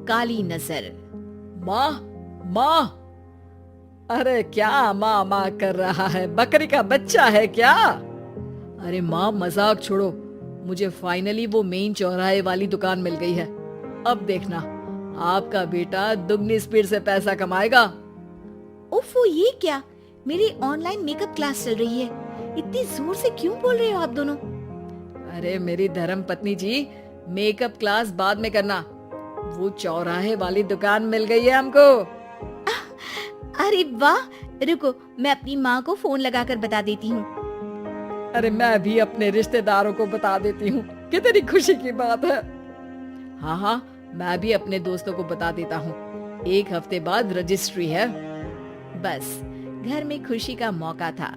काली नजर। माँ, माँ, अरे क्या माँ माँ कर रहा है? बकरी का बच्चा है क्या? अरे माँ, मजाक छोड़ो, मुझे फाइनली वो मेन चौराहे वाली दुकान मिल गई है। अब देखना, आपका बेटा दुगनी स्पीड से पैसा कमाएगा। ओफो, ये क्या? मेरी ऑनलाइन मेकअप क्लास चल रही है। इतनी जोर से क्यों बोल रहे हो आप दोनों? अरे मेरी धर्म पत्नी जी, मेकअप क्लास बाद में करना, वो चौराहे वाली दुकान मिल गई है हमको। अरे वाह, रुको, मैं अपनी माँ को फोन लगाकर बता देती हूँ। अरे मैं भी अपने रिश्तेदारों को बता देती हूँ, कितनी खुशी की बात है। हाँ हाँ, मैं भी अपने दोस्तों को बता देता हूँ, 1 हफ्ते बाद रजिस्ट्री है। बस घर में खुशी का मौका था।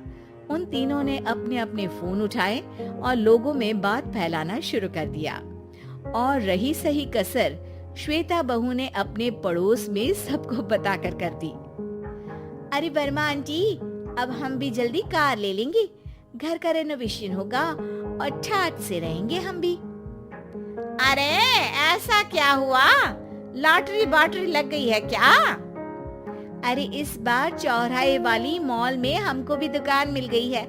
उन तीनों ने अपने अपने फोन उठाए और लोगों में बात फैलाना शुरू कर दिया। और रही सही कसर श्वेता बहू ने अपने पड़ोस में सबको बताकर कर दी। अरे वर्मा आंटी, अब हम भी जल्दी कार ले लेंगे, घर का रेनोवेशन होगा और ठाट से रहेंगे हम भी। अरे ऐसा क्या हुआ? लॉटरी बाटरी लग गई है क्या? अरे इस बार चौराहे वाली मॉल में हमको भी दुकान मिल गई है,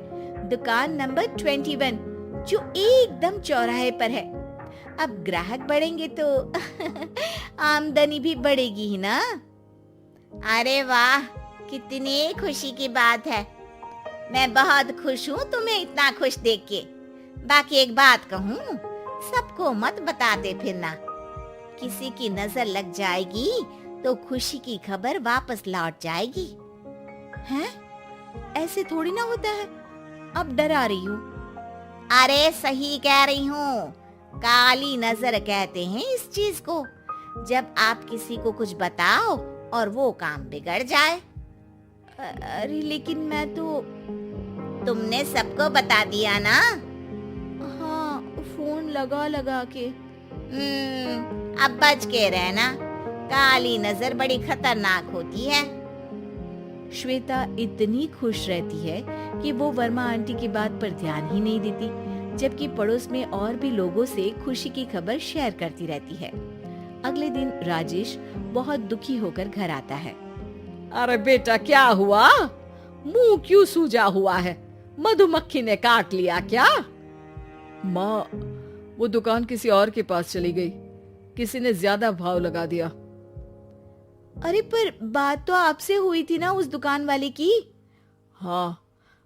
दुकान नंबर 21, जो एकदम चौराहे पर है। अब ग्राहक बढ़ेंगे तो आमदनी भी बढ़ेगी ही ना। अरे वाह, कितनी खुशी की बात है। मैं बहुत खुश हूँ तुम्हें इतना खुश देख के। बाकी एक बात कहूँ, सबको मत बताते फिरना, किसी की नजर लग जाएगी तो खुशी की खबर वापस लौट जाएगी। हैं? ऐसे थोड़ी ना होता है, अब डरा रही हूँ। अरे सही कह रही हूँ, काली नजर कहते हैं इस चीज को, जब आप किसी को कुछ बताओ और वो काम बिगड़ जाए। अरे लेकिन मैं तो... तुमने सबको बता दिया ना? हाँ, फोन लगा लगा के। अब बच के रहना, काली नजर बड़ी खतरनाक होती है। श्वेता इतनी खुश रहती है कि वो वर्मा आंटी की बात पर ध्यान ही नहीं देती, जबकि पड़ोस में और भी लोगों से खुशी की खबर शेयर करती रहती है। अगले दिन राजेश बहुत दुखी होकर घर आता है। अरे बेटा, क्या हुआ? मुंह क्यों सूजा हुआ है? मधुमक्खी ने काट लिया क्या? माँ, वो दुकान किसी और के पास चली गई, किसी ने ज्यादा भाव लगा दिया। अरे पर बात तो आपसे हुई थी ना उस दुकान वाले की। हाँ,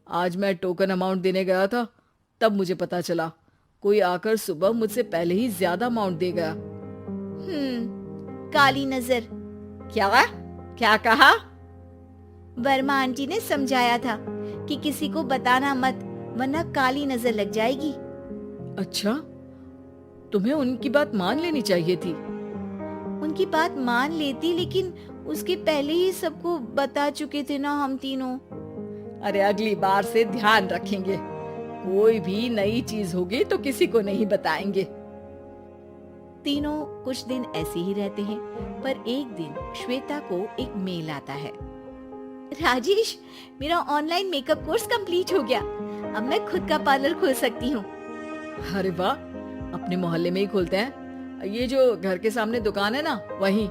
आज मैं टोकन अमाउंट देने गया था, तब मुझे पता चला, कोई आकर सुबह मुझसे पहले ही ज्यादा अमाउंट दे गया। काली नजर। क्या कहा? वर्मा आंटी ने समझाया था कि किसी को बताना मत, वरना काली नजर लग जाएगी। अच्छा, तुम्हें उनकी बात मान लेनी चाहिए थी। उनकी बात मान लेती, लेकिन उसके पहले ही सबको बता चुके थे ना हम तीनों। अरे अगली बार से ध्यान रखेंगे, कोई भी नई चीज होगी तो किसी को नहीं बताएंगे। तीनों कुछ दिन ऐसे ही रहते हैं, पर एक दिन श्वेता को एक मेल आता है। राजेश, मेरा ऑनलाइन मेकअप कोर्स कंप्लीट हो गया, अब मैं खुद का पार्लर खोल सकती हूँ। अरे वाह, अपने मोहल्ले में ही खोलते हैं? ये जो घर के सामने दुकान है ना, वहीं?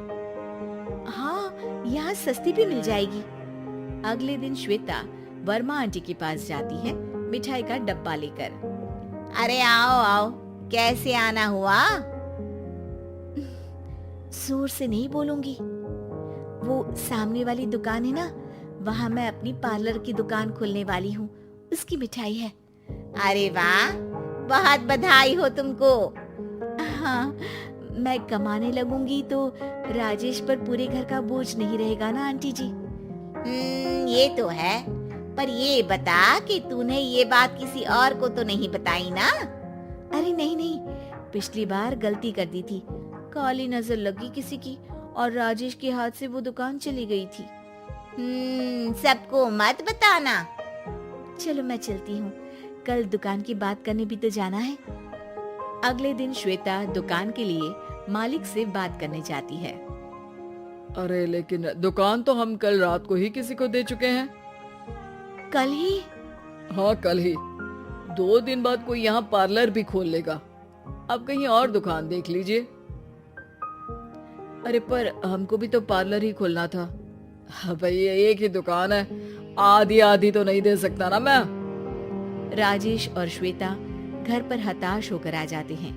हाँ, यहाँ सस्ती भी मिल जाएगी। अगले दिन श्वेता वर्मा आंटी के पास जाती है मिठाई का डब्बा लेकर। अरे आओ आओ, कैसे आना हुआ? जोर से नहीं बोलूंगी, वो सामने वाली दुकान है ना, वहाँ मैं अपनी पार्लर की दुकान खोलने वाली हूँ, उसकी मिठाई है। अरे वाह, बहुत बधाई हो तुमको। हाँ, मैं कमाने लगूंगी तो राजेश पर पूरे घर का बोझ नहीं रहेगा ना आंटी जी। ये तो है, पर ये बता कि तूने ये बात किसी और को तो नहीं बताई ना? अरे नहीं नहीं, पिछली बार गलती कर दी थी, काली नजर लगी किसी की और राजेश के हाथ से वो दुकान चली गई थी। सबको मत बताना। चलो मैं चलती हूँ, कल दुकान की बात करने भी तो जाना है। अगले दिन श्वेता दुकान के लिए मालिक से बात करने जाती है। अरे लेकिन दुकान तो हम कल रात को ही किसी को दे चुके हैं। कल ही? हाँ, कल ही। 2 दिन बाद कोई यहाँ पार्लर भी खोल लेगा, अब कहीं और दुकान देख लीजिए। अरे पर हमको भी तो पार्लर ही खोलना था। हाँ भाई, एक ही दुकान है, आधी आधी तो नहीं दे सकता ना मैं। राजेश और श्वेता घर पर हताश होकर आ जाते हैं।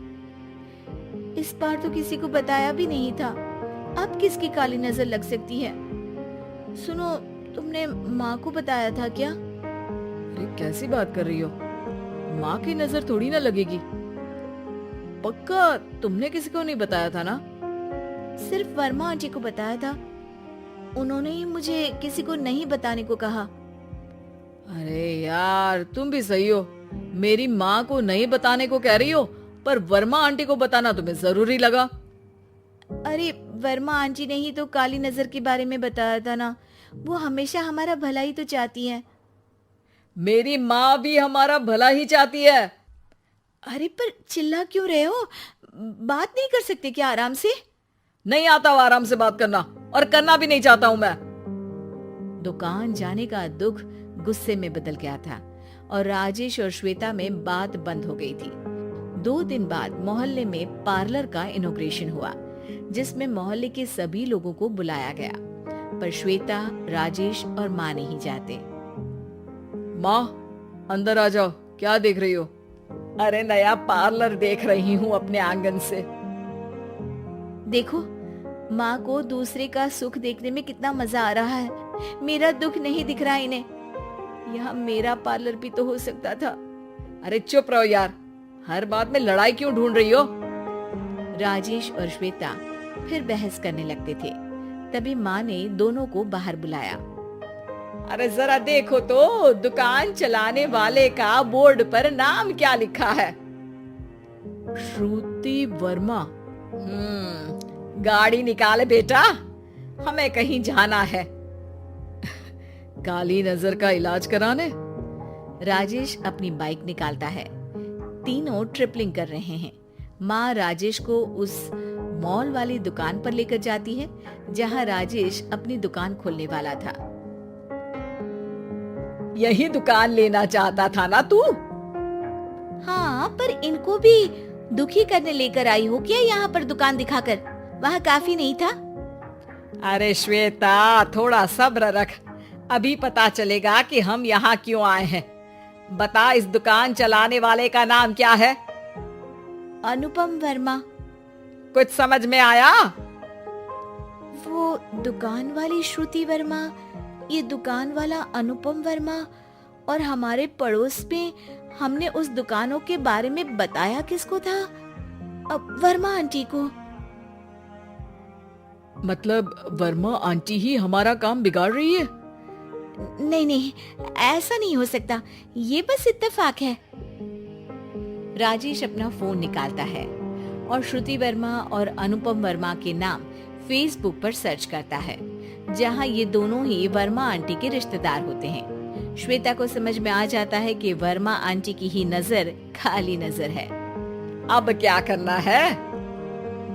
इस बार तो किसी को बताया भी नहीं था, अब किसकी काली नजर लग सकती है? सुनो, तुमने माँ को बताया था क्या? अरे कैसी बात कर रही हो, माँ की नजर थोड़ी ना लगेगी। पक्का तुमने किसी को नहीं बताया था ना? सिर्फ वर्मा आंटी को बताया था, उन्होंने ही मुझे किसी को नहीं बताने को कहा। अरे यार, तुम भी सही हो, मेरी माँ को नहीं बताने को कह रही हो, पर वर्मा आंटी को बताना तुम्हें जरूरी लगा। अरे वर्मा आंटी ने ही तो काली नजर के बारे में बताया था ना, वो हमेशा हमारा भला ही तो चाहती है। मेरी माँ भी हमारा भला ही चाहती है। अरे पर चिल्ला क्यों रहे हो? बात नहीं कर सकते क्या आराम से? नहीं आता वो आराम से बात करना, और करना भी नहीं चाहता हूँ मैं। दुकान जाने का दुख गुस्से में बदल गया था और राजेश और श्वेता में बात बंद हो गई थी। 2 दिन बाद मोहल्ले में पार्लर का इनॉग्रेशन हुआ, जिसमें मोहल्ले के सभी लोगों को बुलाया गया, पर श्वेता, राजेश और माँ नहीं जाते। माँ, अंदर आ जाओ, क्या देख रही हो? अरे नया पार्लर देख रही हूँ अपने आंगन से। देखो, माँ को दूसरे का सुख देखने में कितना मजा आ रहा है, मेरा दुख नहीं दिख रहा इन्हें। यहाँ मेरा पार्लर भी तो हो सकता था। अरे चुप रहो यार, हर बात में लड़ाई क्यों ढूंढ रही हो? राजेश और श्वेता फिर बहस करने लगते थे। तभी माँ ने दोनों को बाहर बुलाया। अरे जरा देखो तो, दुकान चलाने वाले का बोर्ड पर नाम क्या लिखा है? श्रुति वर्मा। गाड़ी निकाले बेटा, हमें कहीं जाना है। काली नजर का इलाज कराने। राजेश अपनी बाइक निकालता है। तीनों ट्रिपलिंग कर रहे हैं। माँ राजेश को उस मॉल वाली दुकान पर लेकर जाती है जहाँ राजेश अपनी दुकान खोलने वाला था। यही दुकान लेना चाहता था ना तू? हाँ, पर इनको भी दुखी करने लेकर आई हो क्या यहाँ पर दुकान दिखाकर? वहाँ काफी नहीं था? अरे श्वेता, थोड़ा सब्र रख, अभी पता चलेगा कि हम यहाँ क्यों आए हैं। बता, इस दुकान चलाने वाले का नाम क्या है? अनुपम वर्मा। कुछ समझ में आया? वो दुकान वाली श्रुति वर्मा, ये दुकान वाला अनुपम वर्मा, और हमारे पड़ोस में हमने उस दुकानों के बारे में बताया किसको था? अब वर्मा आंटी को। मतलब वर्मा आंटी ही हमारा काम बिगाड़ रही है? नहीं नहीं, ऐसा नहीं हो सकता, ये बस इत्तेफाक है। राजेश अपना फोन निकालता है और श्रुति वर्मा और अनुपम वर्मा के नाम फेसबुक पर सर्च करता है, जहां ये दोनों ही वर्मा आंटी के रिश्तेदार होते हैं। श्वेता को समझ में आ जाता है कि वर्मा आंटी की ही नजर काली नजर है। अब क्या करना है?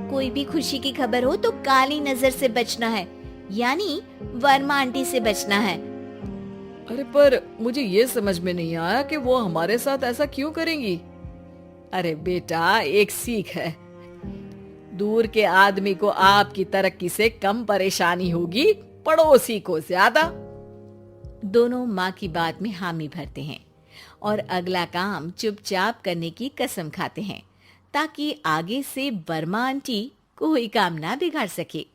कोई भी खुशी की खबर हो तो काली नजर से बचना है, यानी वर्मा आंटी से बचना है। अरे पर मुझे ये समझ में नहीं आया कि वो हमारे साथ ऐसा क्यों करेंगी। अरे बेटा, एक सीख है, दूर के आदमी को आपकी तरक्की से कम परेशानी होगी, पड़ोसी को ज्यादा। दोनों माँ की बात में हामी भरते हैं और अगला काम चुपचाप करने की कसम खाते हैं, ताकि आगे से वर्मा आंटी कोई काम ना बिगाड़ सके।